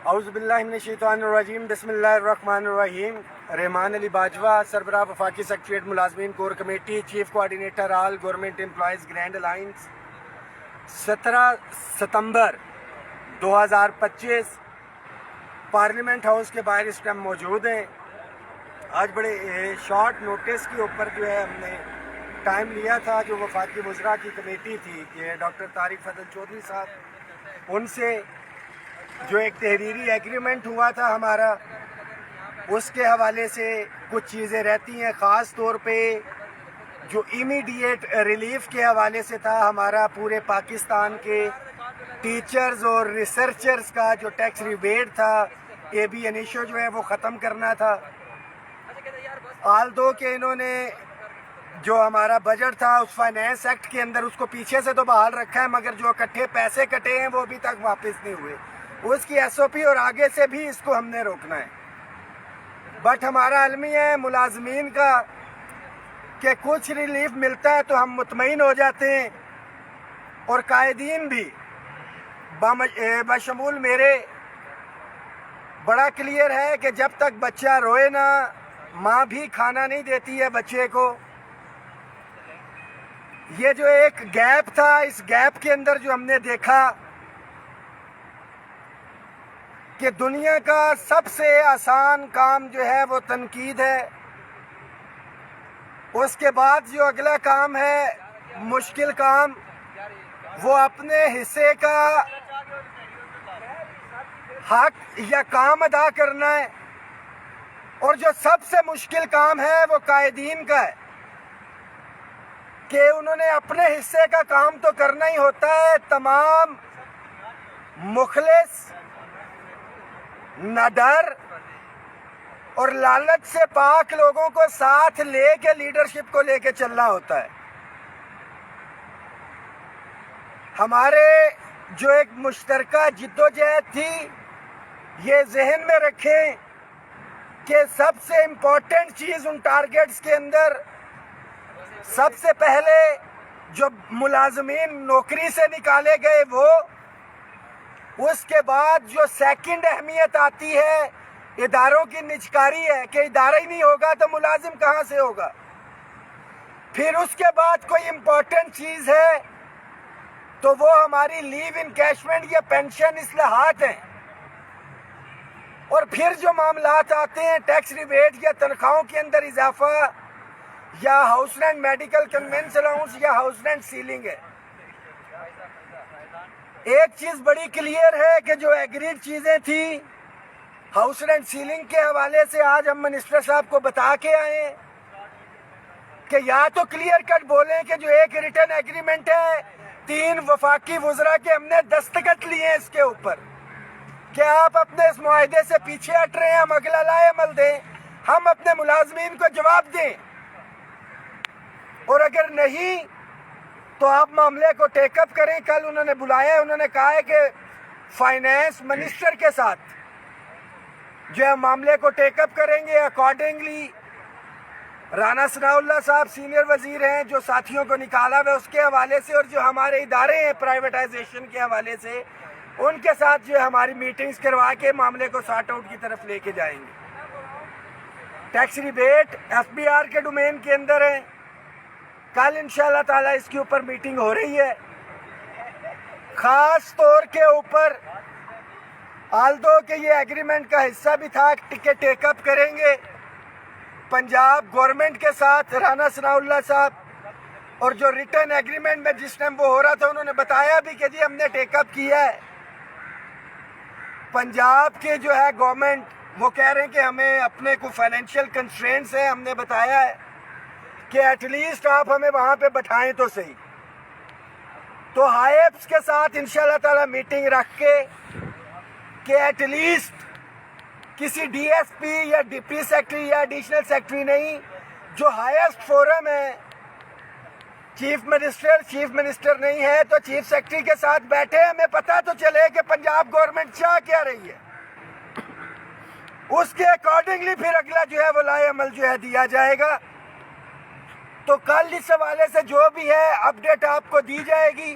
اعوذ باللہ من الشیطان الرجیم، بسم اللہ الرحمن الرحیم۔ رحمان علی باجوہ، سربراہ وفاقی سیکریٹریٹ ملازمین کور کمیٹی، چیف کوآرڈینیٹر آل گورنمنٹ امپلائیز گرینڈ الائنس، 17 ستمبر 2025 پارلیمنٹ ہاؤس کے باہر اس ٹائم موجود ہیں۔ آج بڑے شارٹ نوٹس کے اوپر جو ہے ہم نے ٹائم لیا تھا، جو وفاقی وزراء کی کمیٹی تھی کہ ڈاکٹر طارق فضل چودھری صاحب، ان سے جو ایک تحریری ایگریمنٹ ہوا تھا ہمارا، اس کے حوالے سے کچھ چیزیں رہتی ہیں، خاص طور پہ جو امیڈیٹ ریلیف کے حوالے سے تھا ہمارا پورے پاکستان کے ٹیچرز اور ریسرچرز کا جو ٹیکس ریبیٹ تھا، اے بی انیشو جو ہے وہ ختم کرنا تھا۔ آلدو کہ انہوں نے جو ہمارا بجٹ تھا اس فائنینس ایکٹ کے اندر اس کو پیچھے سے تو بحال رکھا ہے، مگر جو اکٹھے پیسے کٹے ہیں وہ ابھی تک واپس نہیں ہوئے، اس کی ایس او پی اور آگے سے بھی اس کو ہم نے روکنا ہے۔ بٹ ہمارا المیہ ہے ملازمین کا کہ کچھ ریلیف ملتا ہے تو ہم مطمئن ہو جاتے ہیں، اور قائدین بھی بشمول میرے بڑا کلیئر ہے کہ جب تک بچہ روئے نا، ماں بھی کھانا نہیں دیتی ہے بچے کو۔ یہ جو ایک گیپ تھا، اس گیپ کے اندر جو ہم نے دیکھا کہ دنیا کا سب سے آسان کام جو ہے وہ تنقید ہے، اس کے بعد جو اگلا کام ہے مشکل کام، وہ اپنے حصے کا حق یا کام ادا کرنا ہے، اور جو سب سے مشکل کام ہے وہ قائدین کا ہے کہ انہوں نے اپنے حصے کا کام تو کرنا ہی ہوتا ہے۔ تمام مخلص، نڈر اور لالچ سے پاک لوگوں کو ساتھ لے کے لیڈرشپ کو لے کے چلنا ہوتا ہے۔ ہمارے جو ایک مشترکہ جدوجہد تھی، یہ ذہن میں رکھیں کہ سب سے امپورٹنٹ چیز ان ٹارگیٹس کے اندر سب سے پہلے جو ملازمین نوکری سے نکالے گئے وہ، اس کے بعد جو سیکنڈ اہمیت آتی ہے اداروں کی نجکاری ہے کہ ادارہ ہی نہیں ہوگا تو ملازم کہاں سے ہوگا۔ پھر اس کے بعد کوئی امپورٹنٹ چیز ہے تو وہ ہماری لیو انکیشمنٹ یا پینشن اصلاحات ہیں، اور پھر جو معاملات آتے ہیں ٹیکس ریبیٹ یا تنخواہوں کے اندر اضافہ یا house rent medical conveyance allowance یا ہاؤس رینٹ سیلنگ ہے۔ ایک چیز بڑی کلیئر ہے کہ جو ایگریڈ چیزیں تھیں ہاؤس رینٹ سیلنگ کے حوالے سے، آج ہم منسٹر صاحب کو بتا کے آئے ہیں کہ یا تو کلیئر کٹ بولیں کہ جو ایک ریٹن ایگریمنٹ ہے 3 وفاقی وزراء کے ہم نے دستخط لیے ہیں اس کے اوپر، کہ آپ اپنے اس معاہدے سے پیچھے ہٹ رہے ہیں، ہم اگلا لائے عمل دیں، ہم اپنے ملازمین کو جواب دیں، اور اگر نہیں تو آپ معاملے کو ٹیک اپ کریں۔ کل انہوں نے بلایا ہے، انہوں نے کہا ہے کہ فائنینس منسٹر کے ساتھ جو ہے معاملے کو ٹیک اپ کریں گے۔ اکارڈنگلی رانا ثناء اللہ صاحب سینئر وزیر ہیں جو ساتھیوں کو نکالا ہوا اس کے حوالے سے، اور جو ہمارے ادارے ہیں پرائیویٹائزیشن کے حوالے سے، ان کے ساتھ جو ہے ہماری میٹنگز کروا کے معاملے کو سارٹ آؤٹ کی طرف لے کے جائیں گے۔ Tax rebate F B R کے ڈومین کے اندر ہیں، کل انشاءاللہ تعالیٰ اس کے اوپر میٹنگ ہو رہی ہے۔ خاص طور کے اوپر آلدو کہ یہ ایگریمنٹ کا حصہ بھی تھا کہ ٹیک اپ کریں گے پنجاب گورنمنٹ کے ساتھ رانا ثناء اللہ صاحب، اور جو ریٹن ایگریمنٹ میں جس ٹائم وہ ہو رہا تھا انہوں نے بتایا بھی کہ جی ہم نے ٹیک اپ کیا ہے۔ پنجاب کے جو ہے گورنمنٹ وہ کہہ رہے ہیں کہ ہمیں اپنے کو فائنینشیل کنسٹرینٹس ہیں، ہم نے بتایا ہے کہ ایٹ لیسٹ آپ ہمیں وہاں پہ بٹھائیں تو صحیح۔ تو ہائیپس کے ساتھ انشاءاللہ تعالیٰ میٹنگ رکھ کے کہ ایٹ لیسٹ کسی ڈی ایس پی یا ڈی پی سیکٹری یا ایڈیشنل سیکٹری نہیں، جو ہائیسٹ فورم ہے چیف منسٹر نہیں ہے تو چیف سیکٹری کے ساتھ بیٹھے، ہمیں پتہ تو چلے کہ پنجاب گورنمنٹ چاہ کیا رہی ہے، اس کے اکارڈنگلی پھر اگلا جو ہے وہ لائے عمل جو ہے دیا جائے گا۔ تو کل اس حوالے سے جو بھی ہے اپڈیٹ آپ کو دی جائے گی۔